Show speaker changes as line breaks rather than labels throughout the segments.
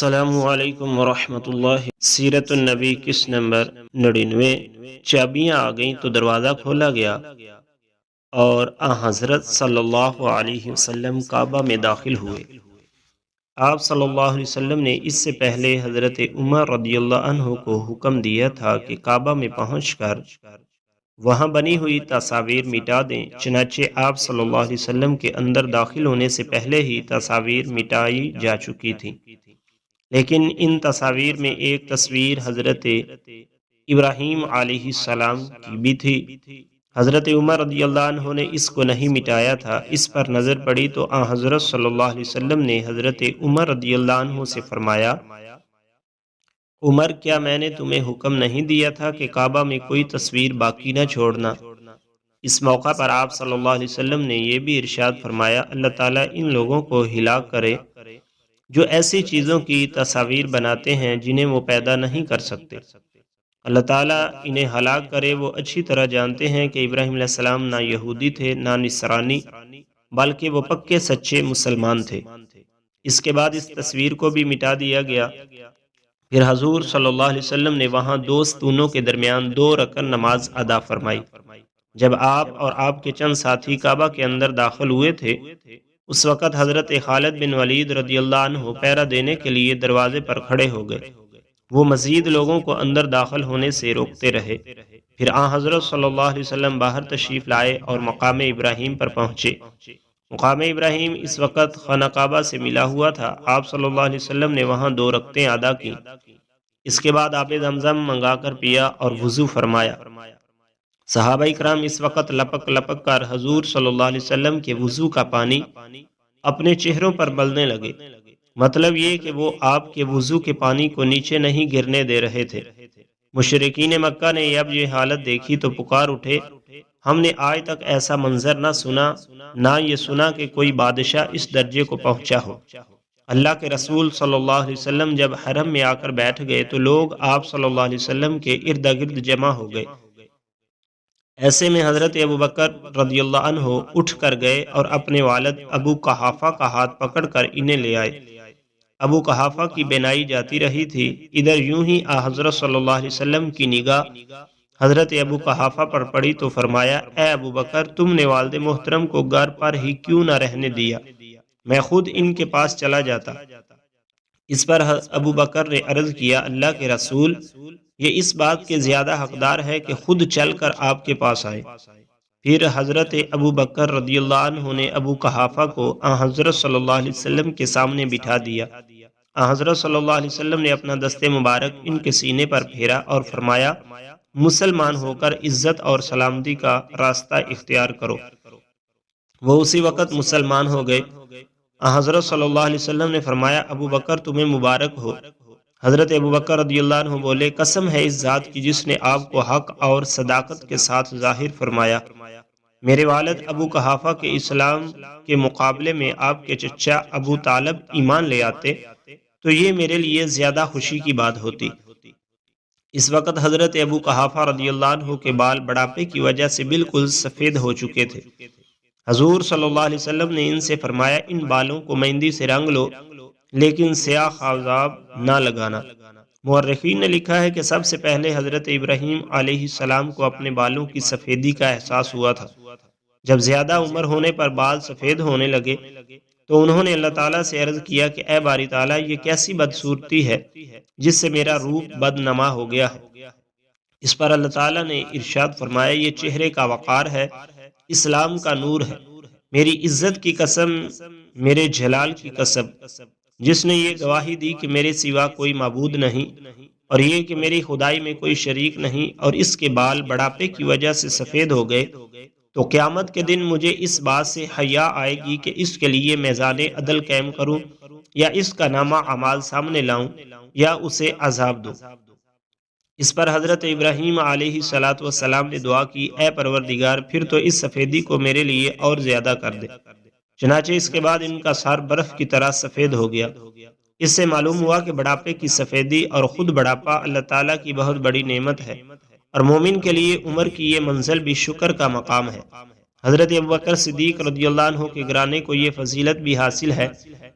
السلام علیکم ورحمۃ اللہ۔ سیرت النبی قسط نمبر 99۔ چابیاں آ گئیں تو دروازہ کھولا گیا اور حضرت صلی اللہ علیہ وسلم کعبہ میں داخل ہوئے۔ آپ صلی اللہ علیہ وسلم نے اس سے پہلے حضرت عمر رضی اللہ عنہ کو حکم دیا تھا کہ کعبہ میں پہنچ کر وہاں بنی ہوئی تصاویر مٹا دیں، چنانچہ آپ صلی اللہ علیہ وسلم کے اندر داخل ہونے سے پہلے ہی تصاویر مٹائی جا چکی تھیں، لیکن ان تصاویر میں ایک تصویر حضرت ابراہیم علیہ السلام کی بھی تھی۔ حضرت عمر رضی اللہ عنہ نے اس کو نہیں مٹایا تھا۔ اس پر نظر پڑی تو حضرت صلی اللہ علیہ وسلم نے حضرت عمر رضی اللہ عنہ سے فرمایا، عمر، کیا میں نے تمہیں حکم نہیں دیا تھا کہ کعبہ میں کوئی تصویر باقی نہ چھوڑنا؟ اس موقع پر آپ صلی اللہ علیہ وسلم نے یہ بھی ارشاد فرمایا، اللہ تعالیٰ ان لوگوں کو ہلاک کرے جو ایسی چیزوں کی تصاویر بناتے ہیں جنہیں وہ پیدا نہیں کر سکتے۔ اللہ تعالیٰ انہیں ہلاک کرے۔ وہ اچھی طرح جانتے ہیں کہ ابراہیم علیہ السلام نہ یہودی تھے نہ نصرانی، بلکہ وہ پکے سچے مسلمان تھے۔ اس کے بعد اس تصویر کو بھی مٹا دیا گیا۔ پھر حضور صلی اللہ علیہ وسلم نے وہاں دو ستونوں کے درمیان 2 رکعت نماز ادا فرمائی۔ جب آپ اور آپ کے چند ساتھی کعبہ کے اندر داخل ہوئے تھے، اس وقت حضرت خالد بن ولید رضی اللہ عنہ پہرا دینے کے لیے دروازے پر کھڑے ہو گئے۔ وہ مزید لوگوں کو اندر داخل ہونے سے روکتے رہے۔ پھر حضرت صلی اللہ علیہ وسلم باہر تشریف لائے اور مقام ابراہیم پر پہنچے۔ مقام ابراہیم اس وقت خانہ کعبہ سے ملا ہوا تھا۔ آپ صلی اللہ علیہ وسلم نے وہاں 2 رکعتیں ادا کی۔ اس کے بعد آب زمزم منگا کر پیا اور وضو فرمایا۔ صحابہ کرام اس وقت لپک لپک کر حضور صلی اللہ علیہ وسلم کے وضو کا پانی اپنے چہروں پر ملنے لگے۔ مطلب یہ کہ وہ آپ کے وضو کے پانی کو نیچے نہیں گرنے دے رہے تھے۔ مشرکین مکہ نے جب یہ حالت دیکھی تو پکار اٹھے، ہم نے آج تک ایسا منظر نہ سنا، نہ یہ سنا کہ کوئی بادشاہ اس درجے کو پہنچا ہو۔ اللہ کے رسول صلی اللہ علیہ وسلم جب حرم میں آ کر بیٹھ گئے تو لوگ آپ صلی اللہ علیہ وسلم کے ارد گرد جمع ہو گئے۔ ایسے میں حضرت ابوبکر رضی اللہ عنہ اٹھ کر گئے اور اپنے والد ابو قحافہ کا ہاتھ پکڑ کر انہیں لے آئے۔ ابو قحافہ کی بینائی جاتی رہی تھی۔ ادھر یوں ہی حضرت صلی اللہ علیہ وسلم کی نگاہ حضرت ابو قحافہ پر پڑی تو فرمایا، اے ابوبکر، تم نے والد محترم کو گھر پر ہی کیوں نہ رہنے دیا؟ میں خود ان کے پاس چلا جاتا۔ اس پر ابو بکر نے عرض کیا، اللہ کے رسول، یہ اس بات کے زیادہ حقدار ہے کہ خود چل کر آپ کے پاس آئے۔ پھر حضرت ابو بکر رضی اللہ عنہ نے ابو قحافہ کو حضرت صلی اللہ علیہ وسلم کے سامنے بٹھا دیا۔ حضرت صلی اللہ علیہ وسلم نے اپنا دست مبارک ان کے سینے پر پھیرا اور فرمایا، مسلمان ہو کر عزت اور سلامتی کا راستہ اختیار کرو۔ وہ اسی وقت مسلمان ہو گئے۔ حضرت صلی اللہ علیہ وسلم نے فرمایا، ابو بکر تمہیں مبارک ہو۔ حضرت ابو بکر رضی اللہ عنہ بولے، قسم ہے اس ذات کی جس نے آپ کو حق اور صداقت کے ساتھ ظاہر فرمایا، میرے والد ابو قحافہ کے اسلام کے مقابلے میں آپ کے چچا ابو طالب ایمان لے آتے تو یہ میرے لیے زیادہ خوشی کی بات ہوتی۔ اس وقت حضرت ابو قحافہ رضی اللہ عنہ کے بال بڑھاپے کی وجہ سے بالکل سفید ہو چکے تھے۔ حضور صلی اللہ علیہ وسلم نے ان سے فرمایا، ان بالوں کو مہندی سے رنگ لو، لیکن سیاہ خاکزاب نہ لگانا۔ مورخین نے لکھا ہے کہ سب سے پہلے حضرت ابراہیم علیہ السلام کو اپنے بالوں کی سفیدی کا احساس ہوا تھا۔ جب زیادہ عمر ہونے پر بال سفید ہونے لگے تو انہوں نے اللہ تعالیٰ سے عرض کیا کہ اے باری تعالیٰ، یہ کیسی بدصورتی ہے جس سے میرا روپ بدنما ہو گیا ہے۔ اس پر اللہ تعالیٰ نے ارشاد فرمایا، یہ چہرے کا وقار ہے، اسلام کا نور ہے، میری عزت کی قسم، میرے جلال کی قسم، جس نے یہ گواہی دی کہ میرے سوا کوئی معبود نہیں اور یہ کہ میری خدائی میں کوئی شریک نہیں، اور اس کے بال بڑھاپے کی وجہ سے سفید ہو گئے تو قیامت کے دن مجھے اس بات سے حیا آئے گی کہ اس کے لیے میزان عدل قائم کروں یا اس کا نامہ اعمال سامنے لاؤں یا اسے عذاب دوں۔ اس پر حضرت ابراہیم علیہ السلام نے دعا کی، اے پروردگار، پھر تو اس سفیدی کو میرے لیے اور زیادہ کر دے۔ چنانچہ اس کے بعد ان کا سر برف کی طرح سفید ہو گیا۔ اس سے معلوم ہوا کہ بڑھاپے کی سفیدی اور خود بڑھاپا اللہ تعالیٰ کی بہت بڑی نعمت ہے، اور مومن کے لیے عمر کی یہ منزل بھی شکر کا مقام ہے۔ حضرت ابوبکر صدیق رضی اللہ عنہ کے گھرانے کو یہ فضیلت بھی حاصل ہے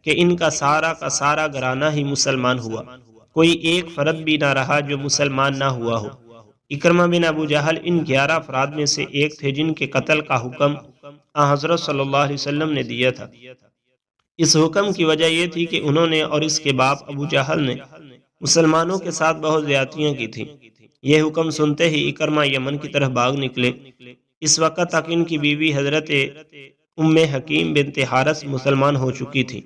کہ ان کا سارا گھرانہ ہی مسلمان ہوا، کوئی ایک فرد بھی نہ رہا جو مسلمان نہ ہوا ہو۔ اکرمہ بن ابو جہل ان 11 افراد میں سے ایک تھے جن کے قتل کا حکم حضرت صلی اللہ علیہ وسلم نے دیا تھا۔ اس حکم کی وجہ یہ تھی کہ انہوں نے اور اس کے باپ ابو جہل نے مسلمانوں کے ساتھ بہت زیادتیاں کی تھیں۔ یہ حکم سنتے ہی اکرمہ یمن کی طرف بھاگ نکلے۔ اس وقت تک ان کی بیوی حضرت ام حکیم بنت حارث مسلمان ہو چکی تھی۔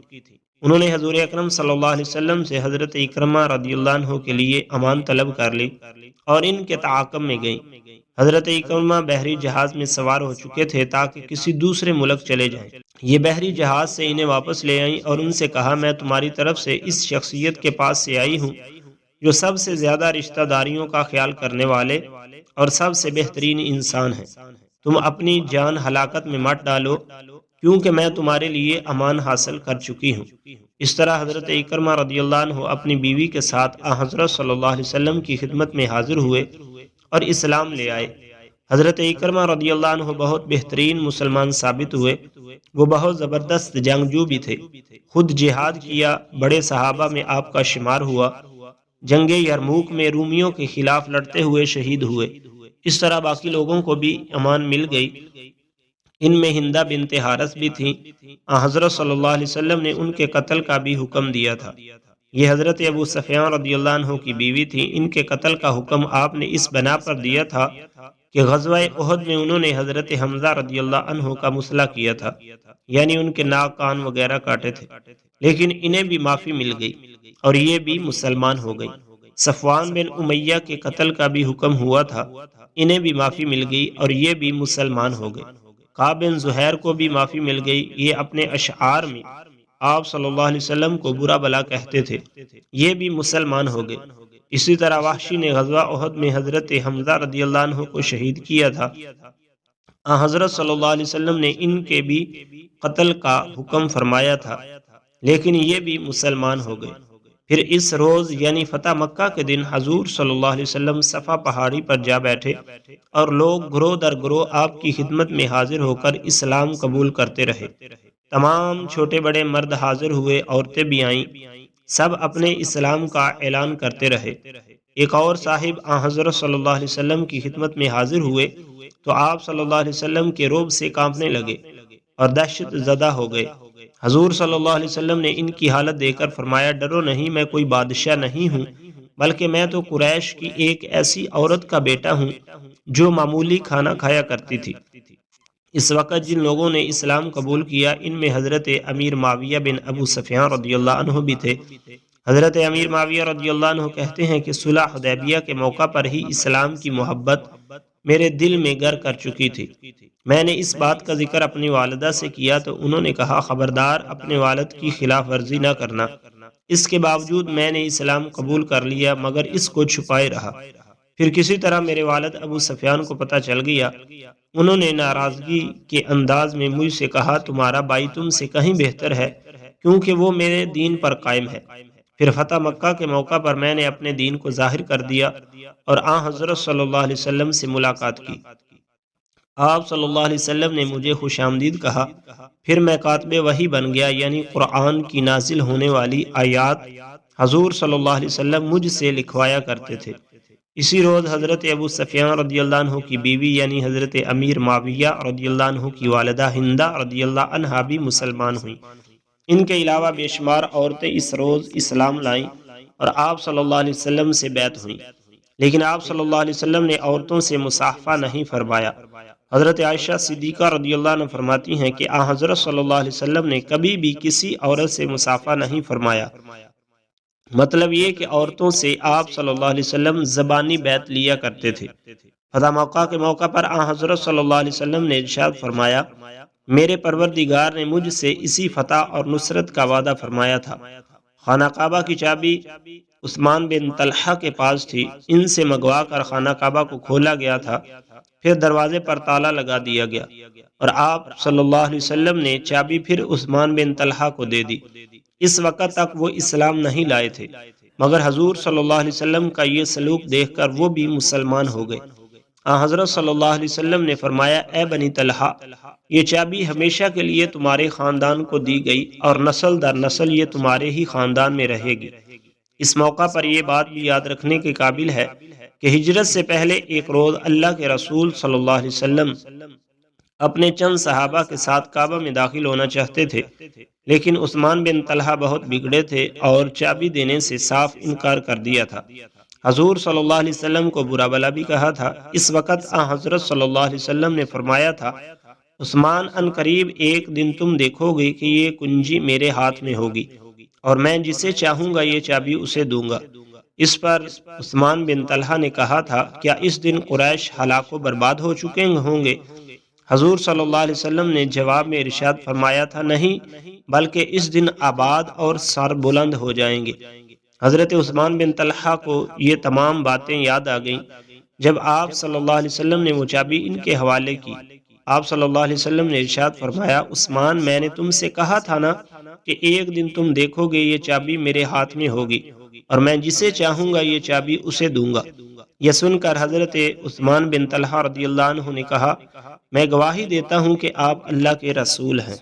انہوں نے حضور اکرم صلی اللہ علیہ وسلم سے حضرت اکرمہ رضی اللہ عنہ کے لیے امان طلب کر لی اور ان کے تعاقب میں گئیں۔ حضرت اکرمہ بحری جہاز میں سوار ہو چکے تھے تاکہ کسی دوسرے ملک چلے جائیں۔ یہ بحری جہاز سے انہیں واپس لے آئیں اور ان سے کہا، میں تمہاری طرف سے اس شخصیت کے پاس سے آئی ہوں جو سب سے زیادہ رشتہ داریوں کا خیال کرنے والے اور سب سے بہترین انسان ہیں۔ تم اپنی جان ہلاکت میں مت ڈالو کیونکہ میں تمہارے لیے امان حاصل کر چکی ہوں۔ اس طرح حضرت اکرمہ رضی اللہ عنہ اپنی بیوی کے ساتھ حضرت صلی اللہ علیہ وسلم کی خدمت میں حاضر ہوئے اور اسلام لے آئے۔ حضرت اکرمہ رضی اللہ عنہ بہت بہترین مسلمان ثابت ہوئے۔ وہ بہت زبردست جنگجو بھی تھے، خود جہاد کیا، بڑے صحابہ میں آپ کا شمار ہوا، جنگ یرموک میں رومیوں کے خلاف لڑتے ہوئے شہید ہوئے۔ اس طرح باقی لوگوں کو بھی امان مل گئی۔ ان میں ہندہ بنت حارث بھی تھیں۔ حضرت صلی اللہ علیہ وسلم نے ان کے قتل کا بھی حکم دیا تھا۔ یہ حضرت ابو سفیان رضی اللہ عنہ کی بیوی تھی۔ ان کے قتل کا حکم آپ نے اس بنا پر دیا تھا کہ غزوہ احد میں انہوں نے حضرت حمزہ رضی اللہ عنہ کا مسئلہ کیا تھا، یعنی ان کے ناک کان وغیرہ کاٹے تھے، لیکن انہیں بھی معافی مل گئی اور یہ بھی مسلمان ہو گئی۔ صفوان بن امیہ کے قتل کا بھی حکم ہوا تھا، انہیں بھی معافی مل گئی اور یہ بھی مسلمان ہو گئے۔ کعب بن زہیر کو بھی معافی مل گئی، یہ اپنے اشعار میں آپ صلی اللہ علیہ وسلم کو برا بلا کہتے تھے، یہ بھی مسلمان ہو گئے۔ اسی طرح وحشی نے غزوہ احد میں حضرت حمزہ رضی اللہ عنہ کو شہید کیا تھا۔ حضرت صلی اللہ علیہ وسلم نے ان کے بھی قتل کا حکم فرمایا تھا، لیکن یہ بھی مسلمان ہو گئے۔ پھر اس روز یعنی فتح مکہ کے دن حضور صلی اللہ علیہ وسلم صفا پہاڑی پر جا بیٹھے اور لوگ گروہ در گروہ آپ کی خدمت میں حاضر ہو کر اسلام قبول کرتے رہے۔ تمام چھوٹے بڑے مرد حاضر ہوئے، عورتیں بھی آئیں، سب اپنے اسلام کا اعلان کرتے رہے۔ ایک اور صاحب حضرت صلی اللہ علیہ وسلم کی خدمت میں حاضر ہوئے تو آپ صلی اللہ علیہ وسلم کے رعب سے کانپنے لگے اور دہشت زدہ ہو گئے۔ حضور صلی اللہ علیہ وسلم نے ان کی حالت دیکھ کر فرمایا، ڈرو نہیں، میں کوئی بادشاہ نہیں ہوں، بلکہ میں تو قریش کی ایک ایسی عورت کا بیٹا ہوں جو معمولی کھانا کھایا کرتی تھی۔ اس وقت جن لوگوں نے اسلام قبول کیا ان میں حضرت امیر معاویہ بن ابو سفیان رضی اللہ عنہ بھی تھے۔ حضرت امیر معاویہ رضی اللہ عنہ کہتے ہیں کہ صلح حدیبیہ کے موقع پر ہی اسلام کی محبت میرے دل میں گر کر چکی تھی۔ میں نے اس بات کا ذکر اپنی والدہ سے کیا تو انہوں نے کہا، خبردار اپنے والد کی خلاف ورزی نہ کرنا۔ اس کے باوجود میں نے اسلام قبول کر لیا مگر اس کو چھپائے رہا۔ پھر کسی طرح میرے والد ابو سفیان کو پتہ چل گیا۔ انہوں نے ناراضگی کے انداز میں مجھ سے کہا، تمہارا بھائی تم سے کہیں بہتر ہے کیونکہ وہ میرے دین پر قائم ہے۔ پھر فتح مکہ کے موقع پر میں نے اپنے دین کو ظاہر کر دیا اور حضرت صلی اللہ علیہ وسلم سے ملاقات کی۔ آپ صلی اللہ علیہ وسلم نے مجھے خوش آمدید کہا۔ پھر میں کاتب وحی بن گیا، یعنی قرآن کی نازل ہونے والی آیات حضور صلی اللہ علیہ وسلم مجھ سے لکھوایا کرتے تھے۔ اسی روز حضرت ابو سفیان رضی اللہ عنہ کی بیوی یعنی حضرت امیر معاویہ رضی اللہ عنہ کی والدہ ہندہ رضی اللہ عنہا بھی مسلمان ہوئیں۔ ان کے علاوہ بے شمار عورتیں اس روز اسلام لائیں اور آپ صلی اللہ علیہ وسلم سے بیعت ہوئیں، لیکن آپ صلی اللہ علیہ وسلم نے عورتوں سے مصافحہ نہیں فرمایا۔ حضرت عائشہ صدیقہ رضی اللہ عنہ فرماتی ہیں کہ حضرت صلی اللہ علیہ وسلم نے کبھی بھی کسی عورت سے مصافحہ نہیں فرمایا۔ مطلب یہ کہ عورتوں سے آپ صلی اللہ علیہ وسلم زبانی بیعت لیا کرتے تھے۔ فتح مکہ کے موقع پر حضرت صلی اللہ علیہ وسلم نے ارشاد فرمایا، میرے پروردگار نے مجھ سے اسی فتح اور نصرت کا وعدہ فرمایا تھا۔ خانہ کعبہ کی چابی عثمان بن طلحہ کے پاس تھی، ان سے منگوا کر خانہ کعبہ کو کھولا گیا تھا، پھر دروازے پر تالا لگا دیا گیا اور آپ صلی اللہ علیہ وسلم نے چابی پھر عثمان بن طلحہ کو دے دی۔ اس وقت تک وہ اسلام نہیں لائے تھے، مگر حضور صلی اللہ علیہ وسلم کا یہ سلوک دیکھ کر وہ بھی مسلمان ہو گئے۔ حضرت صلی اللہ علیہ وسلم نے فرمایا اے بنی طلحہ، یہ چابی ہمیشہ کے لیے تمہارے خاندان کو دی گئی اور نسل در نسل یہ تمہارے ہی خاندان میں رہے گی۔ اس موقع پر یہ بات بھی یاد رکھنے کے قابل ہے کہ ہجرت سے پہلے ایک روز اللہ کے رسول صلی اللہ علیہ وسلم اپنے چند صحابہ کے ساتھ کعبہ میں داخل ہونا چاہتے تھے، لیکن عثمان بن طلحہ بہت بگڑے تھے اور چابی دینے سے صاف انکار کر دیا تھا۔ حضور صلی اللہ علیہ وسلم کو برا بلا بھی کہا تھا۔ اس وقت حضرت صلی اللہ علیہ وسلم نے فرمایا تھا عثمان، ان قریب ایک دن تم دیکھو گے کہ یہ کنجی میرے ہاتھ میں ہوگی اور میں جسے چاہوں گا یہ چابی اسے دوں گا۔ اس پر عثمان بن طلحہ نے کہا تھا کیا اس دن قریش ہلاک و برباد ہو چکے ہوں گے؟ حضور صلی اللہ علیہ وسلم نے جواب میں ارشاد فرمایا تھا نہیں، بلکہ اس دن آباد اور سر بلند ہو جائیں گے۔ حضرت عثمان بن طلحہ کو یہ تمام باتیں یاد آ گئیں جب آپ صلی اللہ علیہ وسلم نے وہ چابی ان کے حوالے کی۔ آپ صلی اللہ علیہ وسلم نے ارشاد فرمایا عثمان، میں نے تم سے کہا تھا نا کہ ایک دن تم دیکھو گے یہ چابی میرے ہاتھ میں ہوگی اور میں جسے چاہوں گا یہ چابی اسے دوں گا۔ یہ سن کر حضرت عثمان بن طلحہ رضی اللہ عنہ نے کہا میں گواہی دیتا ہوں کہ آپ اللہ کے رسول ہیں۔